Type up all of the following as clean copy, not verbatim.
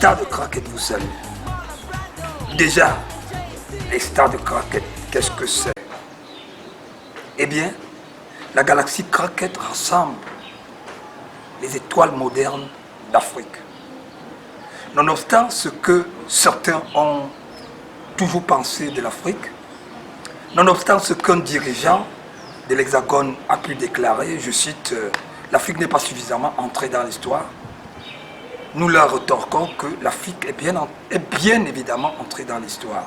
stars de Craquette vous saluent. Déjà, les stars de Craquette, qu'est-ce que c'est? Eh bien, la galaxie Craquette rassemble les étoiles modernes d'Afrique. Nonobstant ce que certains ont toujours pensé de l'Afrique, nonobstant ce qu'un dirigeant de l'Hexagone a pu déclarer, je cite, l'Afrique n'est pas suffisamment entrée dans l'histoire, nous leur retorquons que l'Afrique est bien évidemment entrée dans l'histoire.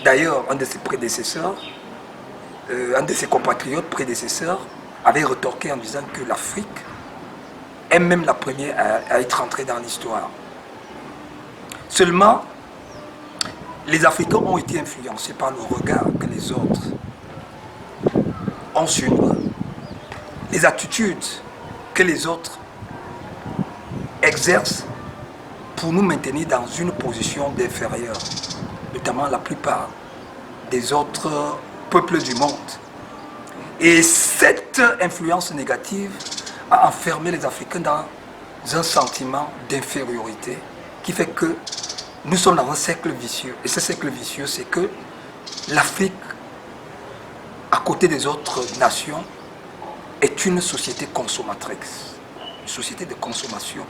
D'ailleurs, un de ses prédécesseurs, un de ses compatriotes prédécesseurs, avait retorqué en disant que l'Afrique est même la première à être entrée dans l'histoire. Seulement, les Africains ont été influencés par le regard que les autres ont sur nous, les attitudes que les autres exercent pour nous maintenir dans une position d'inférieur, notamment la plupart des autres peuples du monde. Et cette influence négative a enfermé les Africains dans un sentiment d'infériorité qui fait que nous sommes dans un cercle vicieux. Et ce cercle vicieux, c'est que l'Afrique, à côté des autres nations, est une société consommatrice, une société de consommation.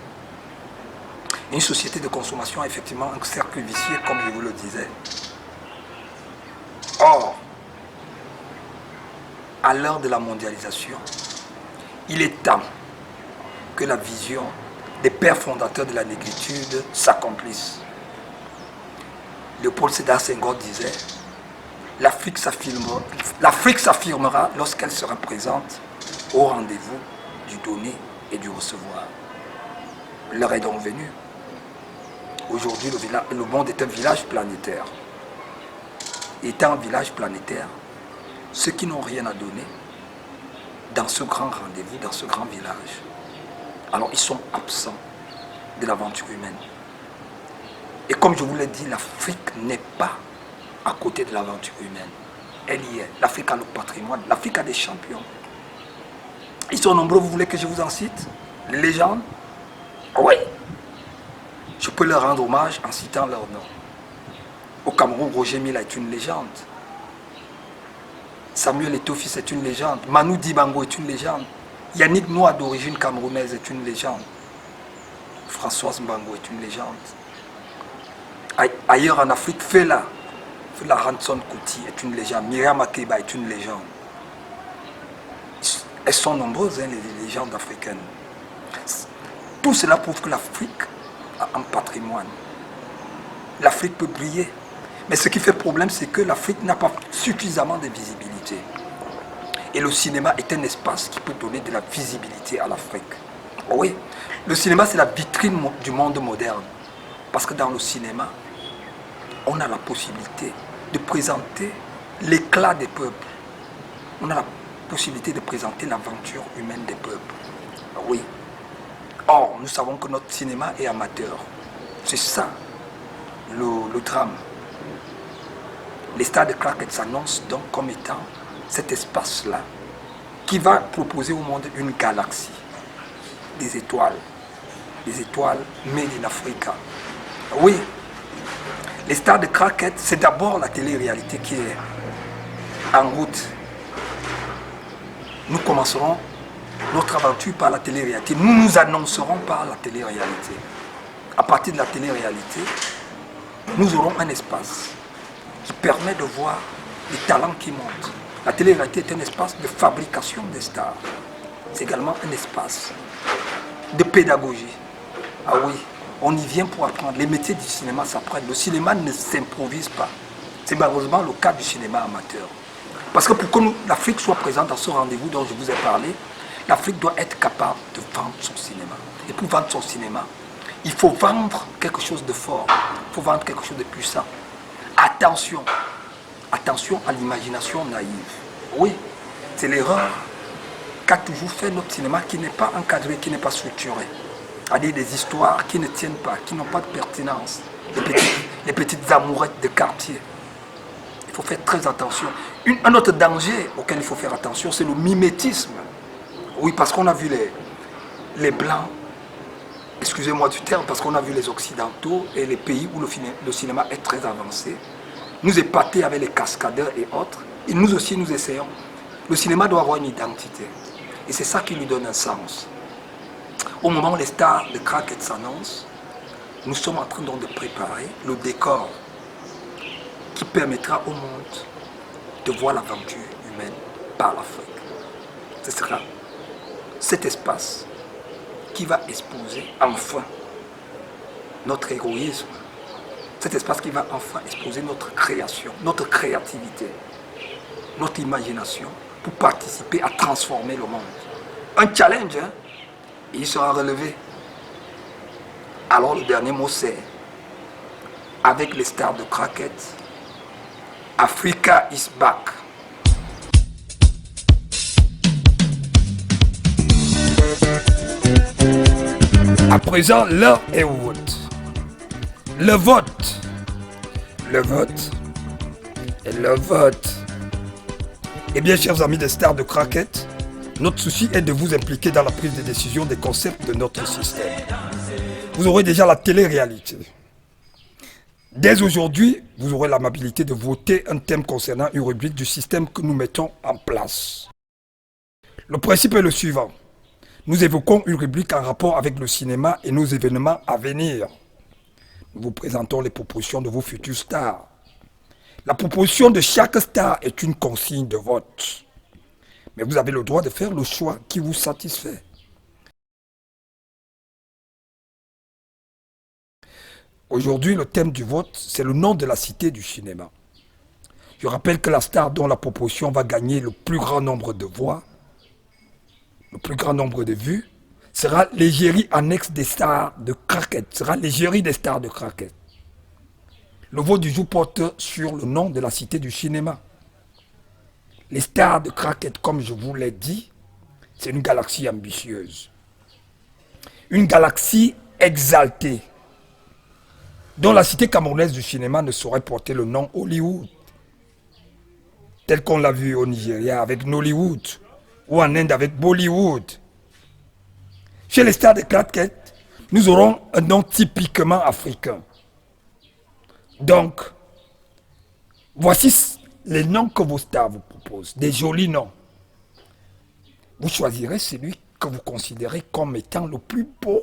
Une société de consommation a effectivement un cercle vicieux, comme je vous le disais. Or, à l'heure de la mondialisation, il est temps que la vision des pères fondateurs de la négritude s'accomplisse. Léopold Sédar Senghor disait « L'Afrique s'affirmera lorsqu'elle sera présente au rendez-vous du donner et du recevoir. » L'heure est donc venue. Aujourd'hui, le monde est un village planétaire. Étant un village planétaire, ceux qui n'ont rien à donner dans ce grand rendez-vous, dans ce grand village, alors ils sont absents de l'aventure humaine. Et comme je vous l'ai dit, l'Afrique n'est pas à côté de l'aventure humaine. Elle y est. L'Afrique a le patrimoine. L'Afrique a des champions. Ils sont nombreux, vous voulez que je vous en cite? Les légendes? Oui. Je peux leur rendre hommage en citant leur nom. Au Cameroun, Roger Mila est une légende. Samuel Eto'o Fils est une légende. Manu Dibango est une légende. Yannick Noah, d'origine camerounaise, est une légende. Françoise Mbango est une légende. Ailleurs en Afrique, Fela Ranson Kuti est une légende. Myriam Makeba est une légende. Elles sont nombreuses, hein, les légendes africaines. Tout cela prouve que l'Afrique a un patrimoine. L'Afrique peut briller. Mais ce qui fait problème, c'est que l'Afrique n'a pas suffisamment de visibilité. Et le cinéma est un espace qui peut donner de la visibilité à l'Afrique. Oui, le cinéma, c'est la vitrine du monde moderne. Parce que dans le cinéma, on a la possibilité de présenter l'éclat des peuples. On a la possibilité de présenter l'aventure humaine des peuples. Oui. Or, nous savons que notre cinéma est amateur. C'est ça, le drame. Les stars de Craquette s'annoncent donc comme étant cet espace-là qui va proposer au monde une galaxie, des étoiles made in Africa. Oui, les stars de Craquette, c'est d'abord la télé-réalité qui est en route. Nous commencerons notre aventure par la télé-réalité. Nous nous annoncerons par la télé-réalité. À partir de la télé-réalité, nous aurons un espace qui permet de voir les talents qui montent. La télé-réalité est un espace de fabrication des stars. C'est également un espace de pédagogie. Ah oui, on y vient pour apprendre. Les métiers du cinéma s'apprennent. Le cinéma ne s'improvise pas. C'est malheureusement le cas du cinéma amateur. Parce que pour que l'Afrique soit présente dans ce rendez-vous dont je vous ai parlé, l'Afrique doit être capable de vendre son cinéma. Et pour vendre son cinéma, il faut vendre quelque chose de fort. Il faut vendre quelque chose de puissant. Attention. Attention à l'imagination naïve. Oui, c'est l'erreur qu'a toujours fait notre cinéma qui n'est pas encadré, qui n'est pas structuré. C'est-à-dire des histoires qui ne tiennent pas, qui n'ont pas de pertinence. Les petites amourettes de quartier. Il faut faire très attention. Un autre danger auquel il faut faire attention, c'est le mimétisme. Oui, parce qu'on a vu les Blancs excusez-moi du terme, parce qu'on a vu les Occidentaux et les pays où le cinéma est très avancé, nous épater avec les cascadeurs et autres, et nous aussi nous essayons. Le cinéma doit avoir une identité, et c'est ça qui lui donne un sens. Au moment où les stars de Crackhead s'annoncent, nous sommes en train donc de préparer le décor qui permettra au monde de voir l'aventure humaine par l'Afrique. Ce sera cet espace qui va exposer enfin notre égoïsme, cet espace qui va enfin exposer notre création, notre créativité, notre imagination pour participer à transformer le monde. Un challenge, hein, et il sera relevé. Alors le dernier mot c'est, avec les stars de Crackhead, Africa is back. À présent, l'heure est au vote. Le vote. Le vote. Et le vote. Eh bien, chers amis des stars de Crackhead, notre souci est de vous impliquer dans la prise de décision des concepts de notre système. Vous aurez déjà la télé-réalité. Dès aujourd'hui, vous aurez l'amabilité de voter un thème concernant une rubrique du système que nous mettons en place. Le principe est le suivant. Nous évoquons une rubrique en rapport avec le cinéma et nos événements à venir. Nous vous présentons les propositions de vos futures stars. La proposition de chaque star est une consigne de vote. Mais vous avez le droit de faire le choix qui vous satisfait. Aujourd'hui, le thème du vote, c'est le nom de la cité du cinéma. Je rappelle que la star dont la proposition va gagner le plus grand nombre de voix, le plus grand nombre de vues, sera l'égérie annexe des stars de Crackhead, sera l'égérie des stars de Crackhead. Le vote du jour porte sur le nom de la cité du cinéma. Les stars de Crackhead, comme je vous l'ai dit, c'est une galaxie ambitieuse. Une galaxie exaltée, dont la cité camerounaise du cinéma ne saurait porter le nom Hollywood, tel qu'on l'a vu au Nigeria avec Nollywood, ou en Inde avec Bollywood. Chez les stars de Crackhead, nous aurons un nom typiquement africain. Donc, voici les noms que vos stars vous proposent, des jolis noms. Vous choisirez celui que vous considérez comme étant le plus beau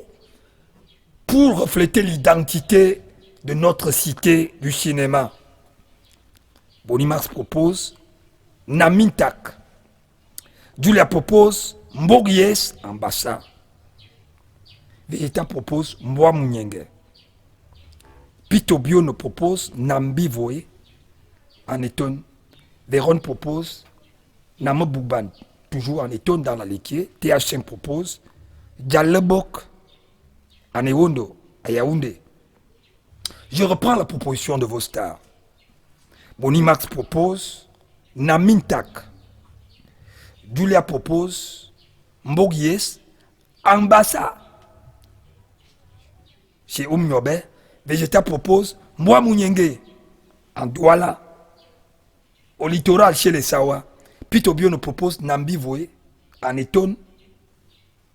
pour refléter l'identité de notre cité du cinéma. Bonimax propose Namintak. Julia propose Mbogies Ambassa. Vegeta propose Mboa Munyenge. Pitobio nous propose Nambi Voé en Eton. Véron propose Nama Bouban, toujours en Eton dans la Léquier. TH5 propose Djalebok en Ewondo, à Yaoundé. Je reprends la proposition de vos stars. Bonimax propose Namintak. Julia propose Mbogies Ambassa. Chez Oumnyobe, Vegeta propose Mboa Munyenge en Douala. Au littoral chez les Sawa, Pitobio nous propose Nambi Voé en Eton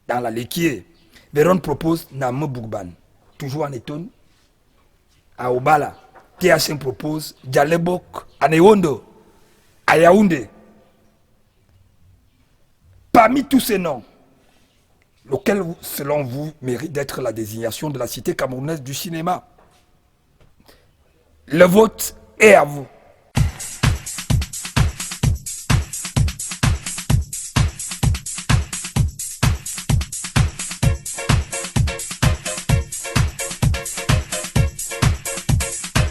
dans la Léquier. Véron propose Nama Bougban, toujours en Eton, à Obala. TH5 propose Djalebok en Ewondo, à Yaoundé. Parmi tous ces noms, lequel, selon vous, mérite d'être la désignation de la cité camerounaise du cinéma? Le vote est à vous.